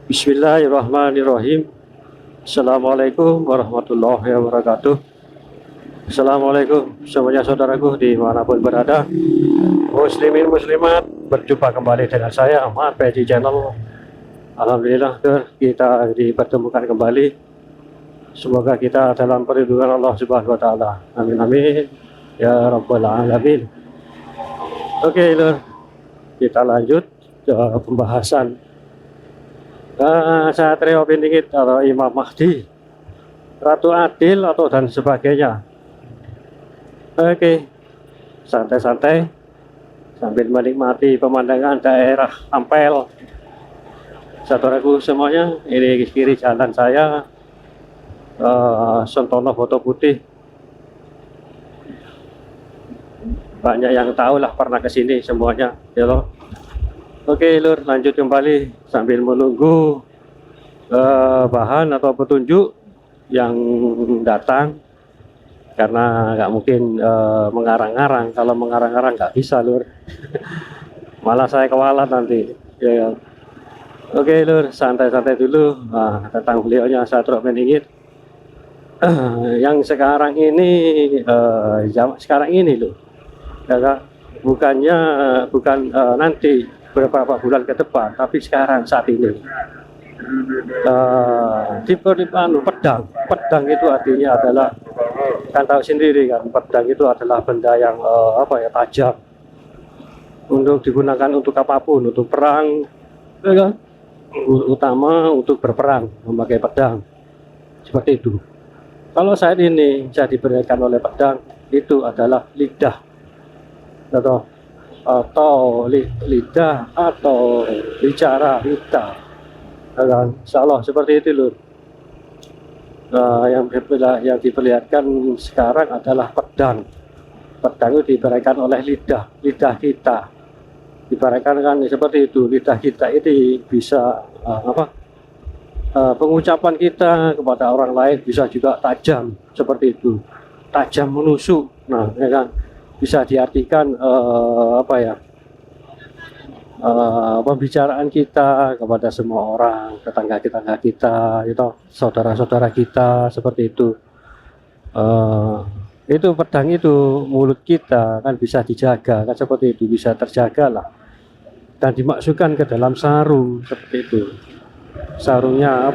Bismillahirrahmanirrahim. Assalamualaikum warahmatullahi wabarakatuh. Assalamualaikum semuanya saudaraku dimanapun berada, muslimin muslimat, berjumpa kembali dengan saya Ahmad Peji Channel. Alhamdulillah kita dipertemukan kembali. Semoga kita dalam perlindungan Allah Subhanahu wa taala. Amin amin ya rabbal alamin. Oke lur, kita lanjut ke pembahasan Satrio Piningit atau Imam Mahdi, Ratu Adil atau dan sebagainya. Oke, santai-santai sambil menikmati pemandangan daerah Ampel. Saudaraku semuanya, ini kiri jalan saya, Sentono Foto Putih. Banyak yang tahu lah pernah kesini semuanya, ya loh. Oke lur, lanjut kembali sambil menunggu bahan atau petunjuk yang datang, karena nggak mungkin mengarang-arang. Kalau mengarang-arang nggak bisa lur, malah saya kewalat nanti ya. Oke lur, santai-santai dulu. Tentang beliaunya Satrio Piningit yang sekarang ini sekarang ini loh ya kan? Bukan nanti beberapa bulan ke depan, tapi sekarang saat ini pedang itu artinya adalah, kan tahu sendiri kan, pedang itu adalah benda yang tajam, untuk digunakan untuk apapun, untuk perang ya kan? Utama untuk berperang memakai pedang seperti itu. Kalau saat ini saya diberikan oleh pedang itu adalah lidah atau lidah atau bicara kita, dan insyaallah seperti itu loh. Yang diperlihatkan sekarang adalah pedang. Pedang itu diberikan oleh lidah kita, diberikan kan seperti itu. Lidah kita ini bisa pengucapan kita kepada orang lain bisa juga tajam seperti itu, tajam menusuk. Nah ya kan, bisa diartikan pembicaraan kita kepada semua orang, tetangga kita, itu saudara-saudara kita, seperti itu. Itu pedang itu, mulut kita kan bisa dijaga kan, seperti itu, bisa terjaga lah, dan dimasukkan ke dalam sarung seperti itu. Sarungnya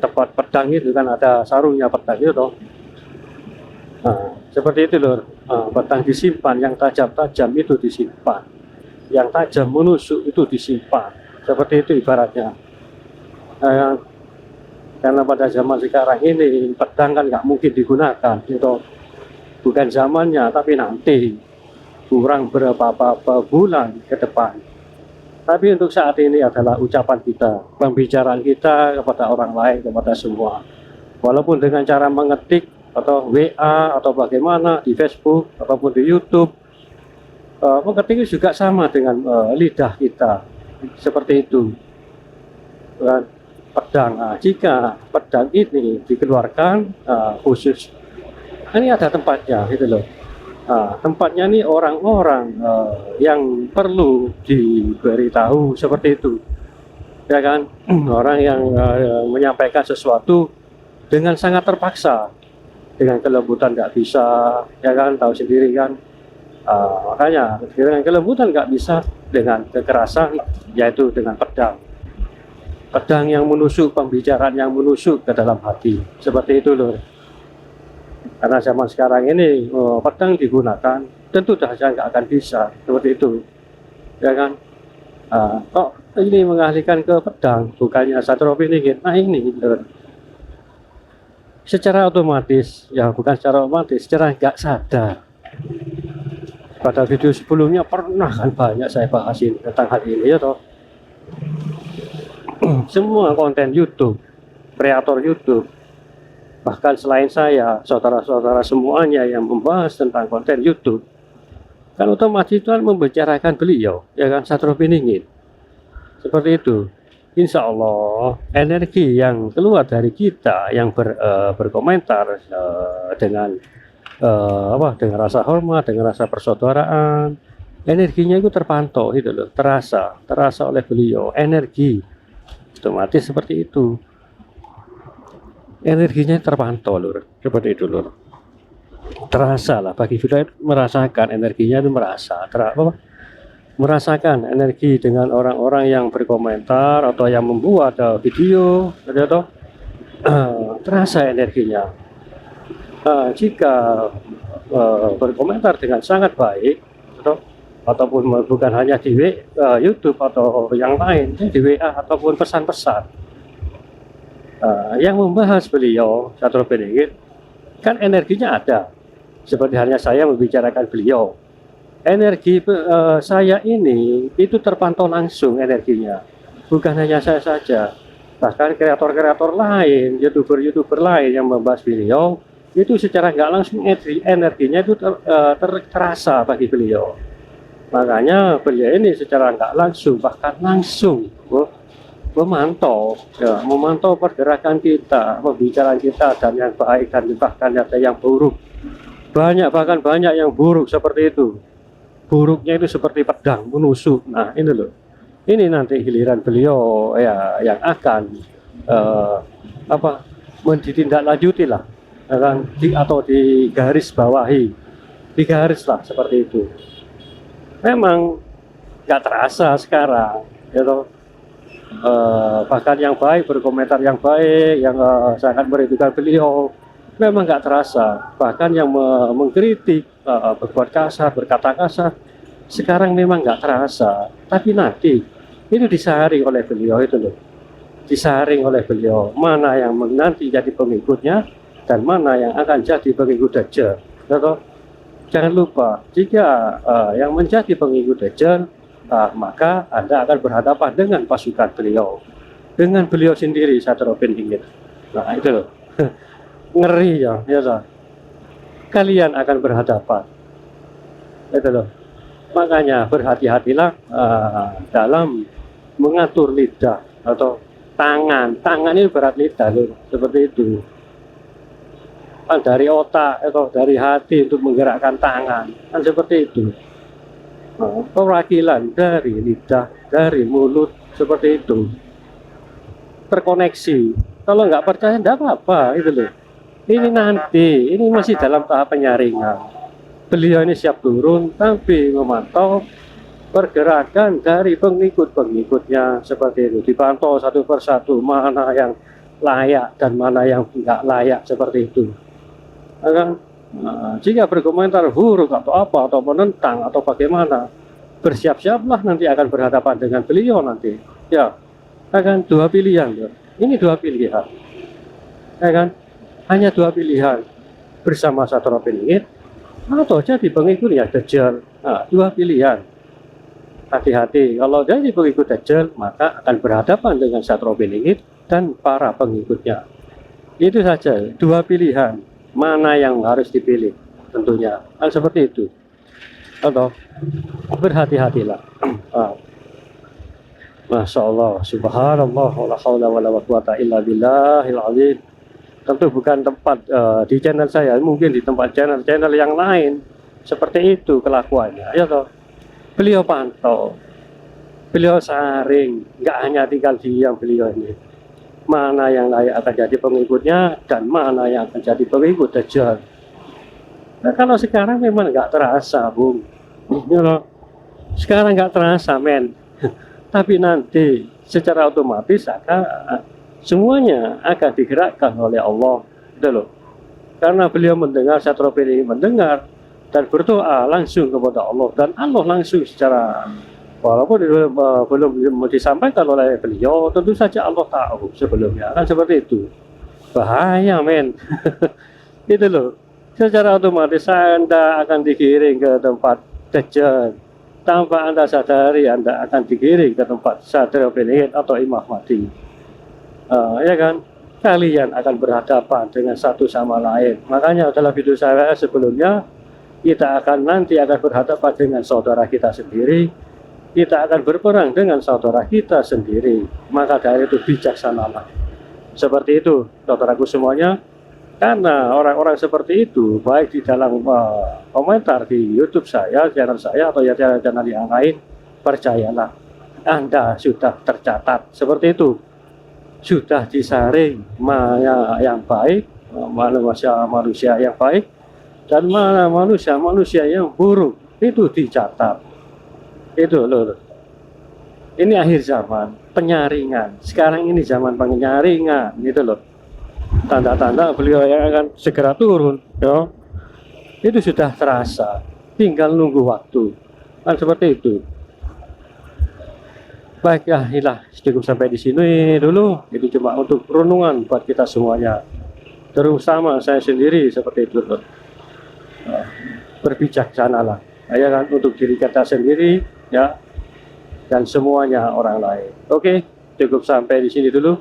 tempat pedang itu kan ada sarungnya pedang itu toh. Nah, seperti itu lor. Pedang disimpan, yang tajam-tajam itu disimpan, yang tajam menusuk itu disimpan, seperti itu ibaratnya. Karena pada zaman sekarang ini pedang kan nggak mungkin digunakan, itu bukan zamannya, tapi nanti kurang berapa bulan ke depan. Tapi untuk saat ini adalah ucapan kita, pembicaraan kita kepada orang lain, kepada semua, walaupun dengan cara mengetik atau WA atau bagaimana di Facebook ataupun di YouTube. Mengetik juga sama dengan lidah kita, seperti itu. Dan pedang, jika pedang ini dikeluarkan khusus, ini ada tempatnya gitu loh. Tempatnya ini orang-orang yang perlu diberitahu seperti itu, ya kan. Orang yang menyampaikan sesuatu dengan sangat terpaksa, dengan kelembutan nggak bisa, ya kan, tahu sendiri kan. Makanya dengan kelembutan nggak bisa, dengan kekerasan, yaitu dengan pedang yang menusuk, pembicaraan yang menusuk ke dalam hati, seperti itu loh. Karena zaman sekarang ini pedang digunakan, tentu saja nggak akan bisa seperti itu, ya kan. Kok ini mengalihkan ke pedang, bukannya Satrio Piningit. Nah ini loh, secara otomatis, ya bukan secara otomatis, secara nggak sadar. Pada video sebelumnya pernah kan banyak saya bahasin tentang hal ini ya toh. Semua konten YouTube, kreator YouTube, bahkan selain saya, saudara-saudara semuanya yang membahas tentang konten YouTube, kan otomatis itu membicarakan beliau, ya kan, Satrio Piningit. Seperti itu. Insya Allah energi yang keluar dari kita yang berkomentar dengan dengan rasa hormat, dengan rasa persaudaraan, energinya itu terpantau gitu loh, terasa oleh beliau, energi otomatis seperti itu, energinya terpantau lur, seperti itu lur, terasa lah bagi kita, merasakan energinya itu, merasakan energi dengan orang-orang yang berkomentar atau yang membuat video atau terasa energinya. Jika berkomentar dengan sangat baik ataupun bukan hanya di YouTube atau yang lain, di WA ataupun pesan-pesan yang membahas beliau Syahrul Beningit, kan energinya ada. Seperti halnya saya membicarakan beliau, energi saya ini itu terpantau langsung energinya, bukan hanya saya saja, bahkan kreator-kreator lain, youtuber lain yang membahas beliau itu secara nggak langsung energinya itu terasa bagi beliau. Makanya beliau ini secara nggak langsung, bahkan langsung memantau pergerakan kita, pembicaraan kita, dan yang baik dan bahkan ada yang buruk. Bahkan banyak yang buruk seperti itu. Buruknya itu seperti pedang menusuk. Nah ini loh, ini nanti giliran beliau ya yang akan ditindaklanjuti lah, atau digaris bawahi, digaris lah seperti itu. Memang nggak terasa sekarang, gitu. Bahkan yang baik, berkomentar yang baik, yang sangat merindukan beliau, memang nggak terasa. Bahkan yang mengkritik, berbuat kasar, berkata kasar, sekarang memang nggak terasa. Tapi nanti itu disaring oleh beliau itu loh, disaring oleh beliau mana yang nanti jadi pengikutnya dan mana yang akan jadi pengikut Dajjal. Jangan lupa, jika yang menjadi pengikut Dajjal, maka Anda akan berhadapan dengan pasukan beliau, dengan beliau sendiri, Syahrul Beningit. Nah itu loh, ngeri ya, kalian akan berhadapan, itu loh. Makanya berhati-hatilah dalam mengatur lidah atau tangan ini berat lidah loh, seperti itu. Dari otak atau dari hati untuk menggerakkan tangan, kan seperti itu. Perwakilan dari lidah, dari mulut, seperti itu terkoneksi. Kalau nggak percaya enggak apa-apa, itu loh. Ini nanti, ini masih dalam tahap penyaringan. Beliau ini siap turun, tapi memantau pergerakan dari pengikut-pengikutnya, seperti itu. Dipantau satu persatu, mana yang layak dan mana yang nggak layak, seperti itu. Jika berkomentar buruk atau apa, atau menentang atau bagaimana, bersiap-siaplah nanti akan berhadapan dengan beliau nanti. Ya, akan dua pilihan. Ini dua pilihan, hanya dua pilihan, bersama Syahrul Beningit atau jadi pengikutnya Dajjal. Nah, dua pilihan. Hati-hati, kalau jadi pengikut Dajjal maka akan berhadapan dengan Syahrul Beningit dan para pengikutnya. Itu saja, dua pilihan. Mana yang harus dipilih, tentunya kan seperti itu. Atau berhati-hatilah. Masya Allah, subhanallah, wala hawla wala quwata illa billahil azim. Tentu bukan tempat di channel saya, mungkin di tempat channel yang lain seperti itu kelakuannya, ya toh. Beliau pantau, beliau saring, nggak hanya tinggal diam beliau ini. Mana yang layak akan jadi pengikutnya dan mana yang akan jadi pengikut Dajjal. Nah, kalau sekarang memang nggak terasa, Bung. Sekarang nggak terasa, men. Tapi nanti secara otomatis semuanya akan digerakkan oleh Allah, gitu loh. Karena beliau mendengar, Syahrul Beningit mendengar dan berdoa langsung kepada Allah, dan Allah langsung secara, walaupun belum disampaikan oleh beliau, tentu saja Allah tahu sebelumnya, kan seperti itu. Bahaya, men. Itu loh, secara otomatis Anda akan digiring ke tempat Dajjal. Tanpa Anda sadari, Anda akan digiring ke tempat Syahrul Beningit atau Imam Mahdi. Ya kan, kalian akan berhadapan dengan satu sama lain. Makanya dalam video saya sebelumnya, kita nanti akan berhadapan dengan saudara kita sendiri. Kita akan berperang dengan saudara kita sendiri. Maka dari itu bijaksanalah. Seperti itu, saudaraku semuanya. Karena orang-orang seperti itu, baik di dalam komentar di YouTube saya, channel saya, atau ya channel yang lain, percayalah, Anda sudah tercatat seperti itu, sudah disaring mana yang baik, mana manusia yang baik, dan mana manusia yang buruk, itu dicatat. Itu loh. Ini akhir zaman penyaringan. Sekarang ini zaman penyaringan, gitu loh. Tanda-tanda beliau yang akan segera turun, ya. Itu sudah terasa. Tinggal nunggu waktu. Kan seperti itu. Baik ya, inilah cukup sampai di sini dulu. Itu cuma untuk renungan buat kita semuanya. Terutama saya sendiri seperti itu, loh. Berbijaksanalah. Ya kan, untuk diri kita sendiri, ya, dan semuanya orang lain. Oke, cukup sampai di sini dulu.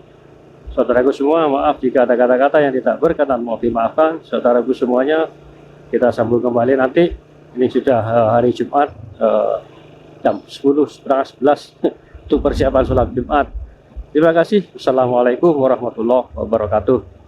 Saudaraku semua, maaf jika ada kata-kata yang tidak berkenan, mohon dimaafkan. Saudaraku semuanya, kita sambung kembali nanti. Ini sudah hari Jumat, jam 10, setengah 11 untuk persiapan sholat Jumat. Terima kasih. Assalamualaikum warahmatullahi wabarakatuh.